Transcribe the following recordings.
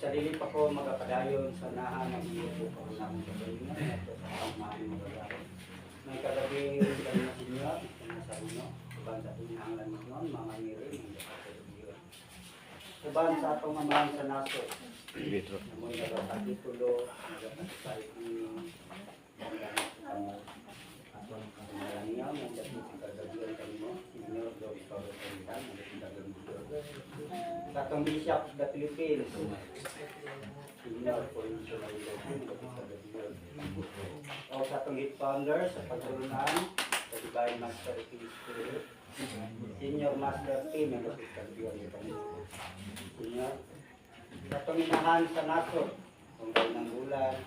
Sa dili pa ko magapadayon sa nahan ng iyo po ko namin sa inyo at sa pagmamahal mo gagawin. May kagabi kami na sinyo, sa inyo, uban sa pinahanglan mo noon, mga ngirin, ang kapatid. Uban sa atong amahan sa naso, namoy nagapatitulo, nagapatitahit ninyo, ngalan niya, may dati sa kagabihan kami mo, Senior Dr. Rosenthal, sa atong Bishop of the Philippines, Senior Provincial o sa atong hit founder sa pagtulunan sa Divine Master Spirit, Senior Master Team, ang lapit kagabihan niyo kami. Senior, sa atong inahan sa naso, kung gawin ng bulan,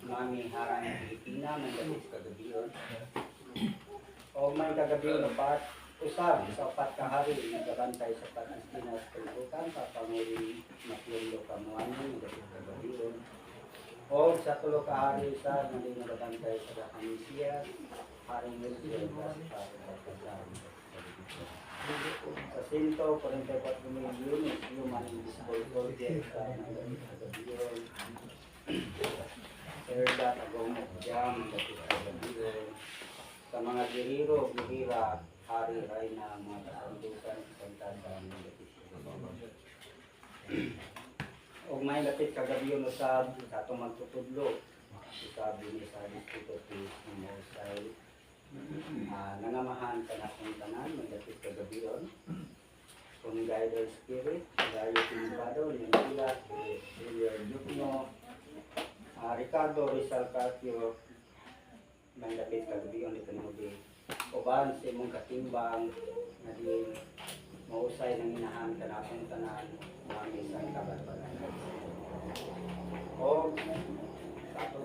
Mami Harang Pilipina, may lapit kagabihan. O may kagabihan na pat, usab sa upat ka hari, nagabantay sa Pag-Astinas Kalibutan, Papanguri Makiulo Kamuano, may lapit kagabihan. O sa tulo ka hari, usab, may nagabantay sa Dakanisia, Haring Luzon, sa sa Sinto, 44 million, human invisible soldier, sa nagabit kagabihan. Erda, Agong, Jam, sa mga giriro, girira, hari, rayna, mga kasandusan, santasan, o may lapit kagabiyon usab sa itong magtutudlo, usab din sa Distrito ng Mausay, nangamahan sa natong tanan, may lapit kagabiyon, kung guided spirit, gayo tinubado, Nila, William Yukno, Ricardo Rizal Carpio, may lapit kagabiyon dito mo di uban sa imong katimbang na di mausay ng inahan ka na akong tanan mga isang kabarbaran. O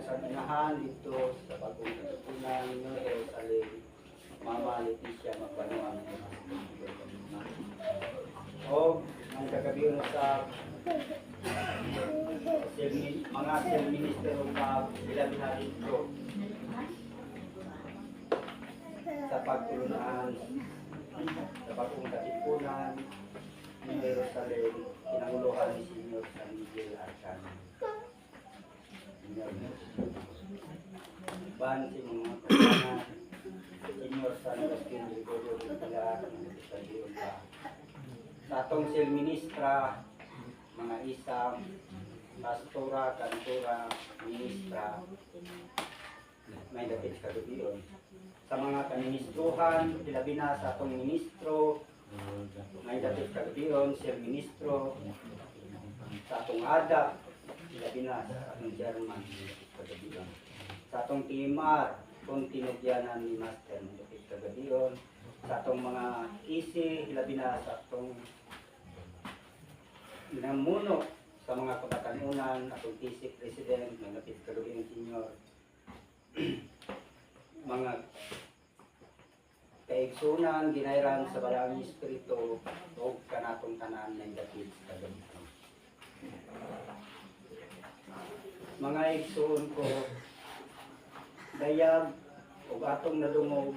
sa sa inahan dito sa bagong katutunan New Jerusalem, Mama Leticia Magbanuan. O may kagabiyon sa mga self-minister o bilang dito sa pagtulunan sa bagong katipunan ng Jerusalem, kinanguluhan ni Senior San Miguel Arcano. Ban si mga kapana, Senior San Agustin Gregorio Villa, sa atong self-ministra, mga isang pastora, kantora, ministra, may dapit kagabiyon. Sa mga kaministrohan, labi na sa atong ministro, may dapit kagabiyon, siya ministro, sa atong ADA, labi na sa atong German, may dapit kagabiyon. Sa atong timar, kung tinugyanan ni Master, may dapit kagabiyon. Sa atong mga isi, labi na sa atong namuno sa mga kabatanunan, atong TC President, may lapit kagabiyon Senior, mga kaigsunan, ginairan sa Balang Espiritu, o kanatong tanan ng lapit kagabiyon. Mga igsuon ko, dayag o atong nadungog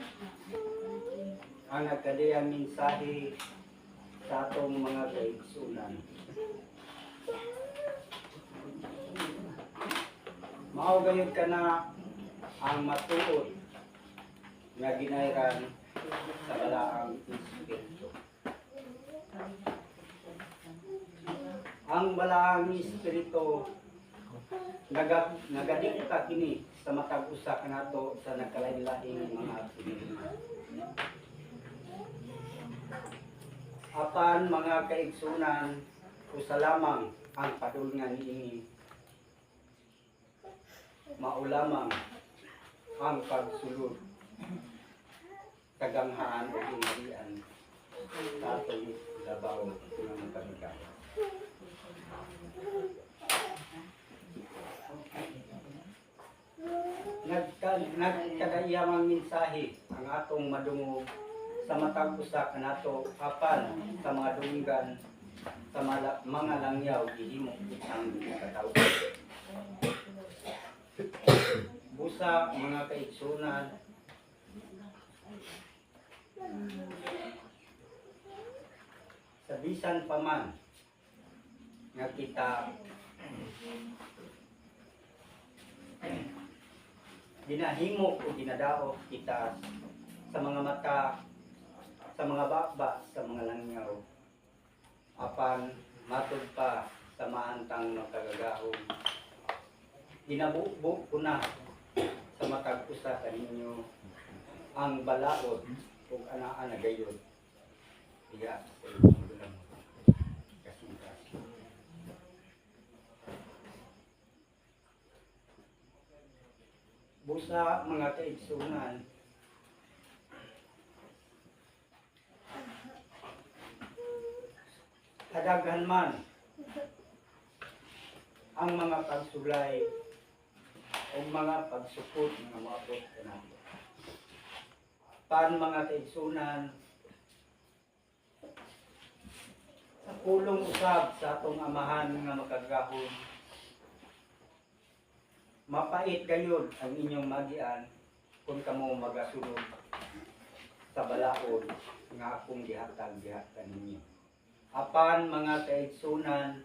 ang nagkadayang mensahe sa atong mga kaigsunan. Mao gayud ka na ang matuod nga ginairan sa Balaang Espiritu. Ang Balaang Espiritu nagadikta kini sa matag usa kanato sa nagkalain-laing mga pinili. Apan mga kaigsunan, usa lamang ang padulngan niini, maulamang ang pagsulod, kaganghaan o inarian sa atong labaw ng magkamigaw. Nagkadayamang mensahe ang atong madungog sa matag usa kanato apan sa mga dunggan sa mga langyaw gihimo ang katawo. Busa mga kaigsunan, sa bisan pa man nga kita ginahimo o ginadaot kita sa mga mata, sa mga baba, sa mga langyaw, apan matud pa sa maantang makagagahom. Ginabubo ko na sa matag usa kaninyo ang balaod ug anaa na gayud. Diya sa inyong kasintas. Busa mga kaigsunan, kadaghan man ang mga pagsulay o mga pagsupot nga moabot kanato. Pan mga kaigsunan, sa pulong usab sa atong amahan nga makagahon, mapait gayud ang inyong magian kung kamo magasunod sa balaod nga akong gihatag ninyo. Apan mga kaigsunan,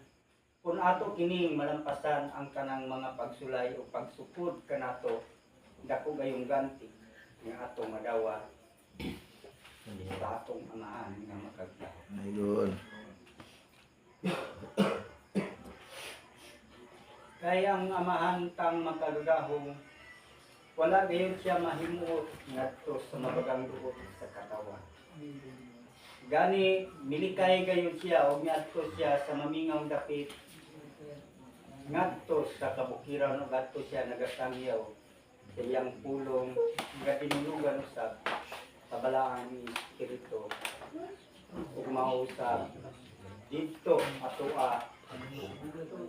kung ato kining malampasan ang kanang mga pagsulay o pagsupod kanato, dako gayong ganti nga atong madawat sa atong amahan nga makagahon. Ayun. Kaya ang amahan tang makagahong, wala gayon siya mahimuot ngadto sa mabagang duot sa katawan. Gani milikay gayon siya o ngadto siya sa mamingaw dapit, ngadto sa kabukiran o ngadto siya nagasangyaw sa iyang pulong nga tinulugan usab sa balaan ni Espiritu ug mausab dito atoa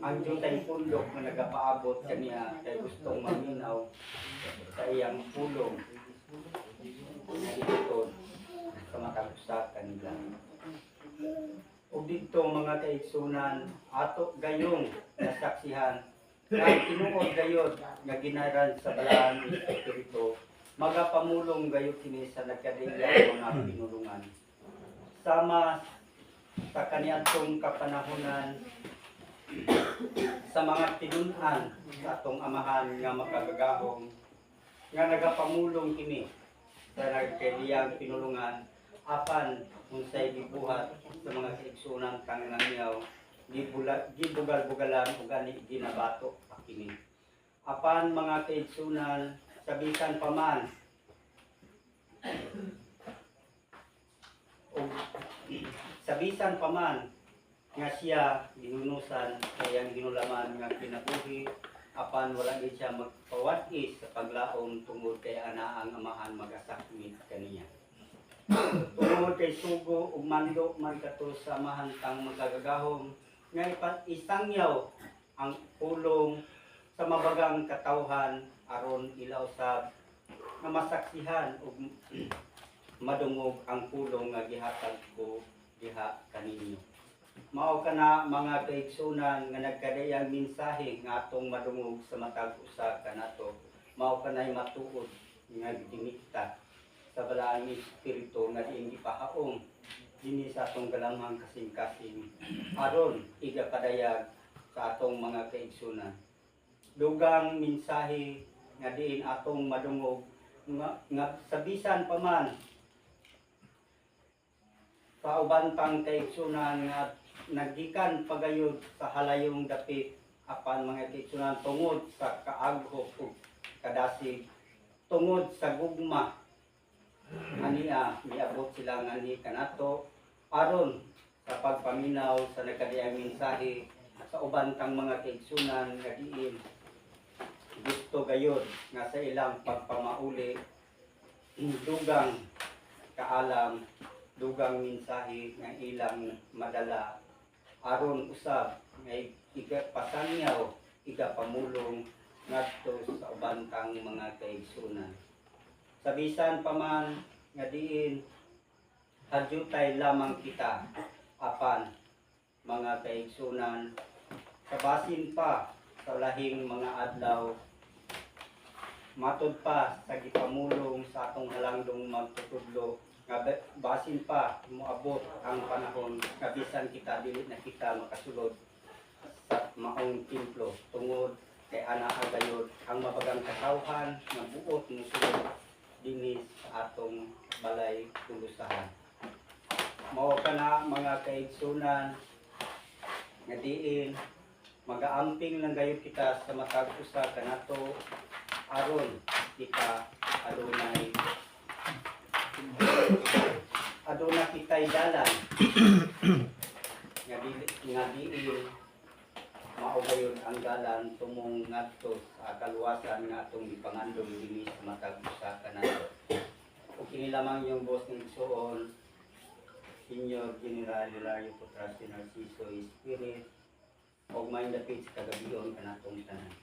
ang jutay pundok na nagapaabot kaniya kay gustong maminaw sa iyang pulong dito sa matagusakan nila. O dito mga kaigsunan, ato gayong nasaksihan na tinuod gayod nga ginaran sa balaan ni Espiritu, magapamulong gayod kini sa nagkadiyang mga pinulungan. Sama sa kaniadtong kapanahunan sa mga tinunan sa atong amahan nga makagagahong nga nagapamulong kini sa nagkadiyang pinulungan, apan unsay gibuhat sa mga kaigsunan kang nangyaw, gibugal-bugalan ug gani ginabato pa kini. Apan mga kaigsunan, sabisan pa man sabisan pa man nga siya ginunusan kayang ginulaman nga kinabuhi, apan wala gid siya magpawat-is sa paglaom tungod kay ana ang amahan magasakmit kaniya. Tungod kay sugo ug mando man kato sa amahan tang magagahom nga isangyaw ang pulong sa mabagang katawhan aron ilaw sab nga masaksihan ug madungog ang pulong nga gihatag ko diha kaninyo. Mao kana mga kaigsunan nga nagkadayang mensahe nga atong madungog sa matag usa kanato. Mao kanay matuod nga gitimikta sa balaan ni Espiritu nga diin gipahaom dinhi sa atong galamhang kasing-kasing aron igapadayag sa atong mga kaigsunan. Dugang mensahe nga diin atong madungog nga sabisan pa man kauban pang kaigsunan nga naggikan pagayod sa halayong dapit, apan mga kaigsunan tungod sa kaaghop ug kadasig, tungod sa gugma ania miabot sila ngani kanato aron sa pagpaminaw sa nagkadiyang mensahe sa uban tang mga kaigsunan nga diin gusto gayod nga sa ilang pagpamauli dugang kaalam, dugang mensahe nga ilang madala aron usab nga igapasangyaw, igapamulong ngadto sa uban tang mga kaigsunan. Sabisan pa man nga diin hadyutay lamang kita, apan mga kaigsunan, sa basin pa sa lahing mga adlaw, matud pa sa gipamulong sa atong halangdong magtutudlo, nga basin pa moabot ang panahon nga bisan kita dili na kita makasulod sa maong templo tungod kay ana agayod ang mabagang katawhan nga buot musulod dinhi sa atong balay tulusahan. Mao kana mga kaigsunan nga diin magaamping lang gayud kita sa matag usa kanato aron kita aduna kitay dalan nga diin mao gayon ang dalan tumong ngadto sa kaluwasan nga atong gipangandong dinhi sa matag usa kanato. Ug kini lamang yung boss ng igsoon Senior General Hilario Putraste Narciso Spirit og may dapit sa kagabion kanatong tanan.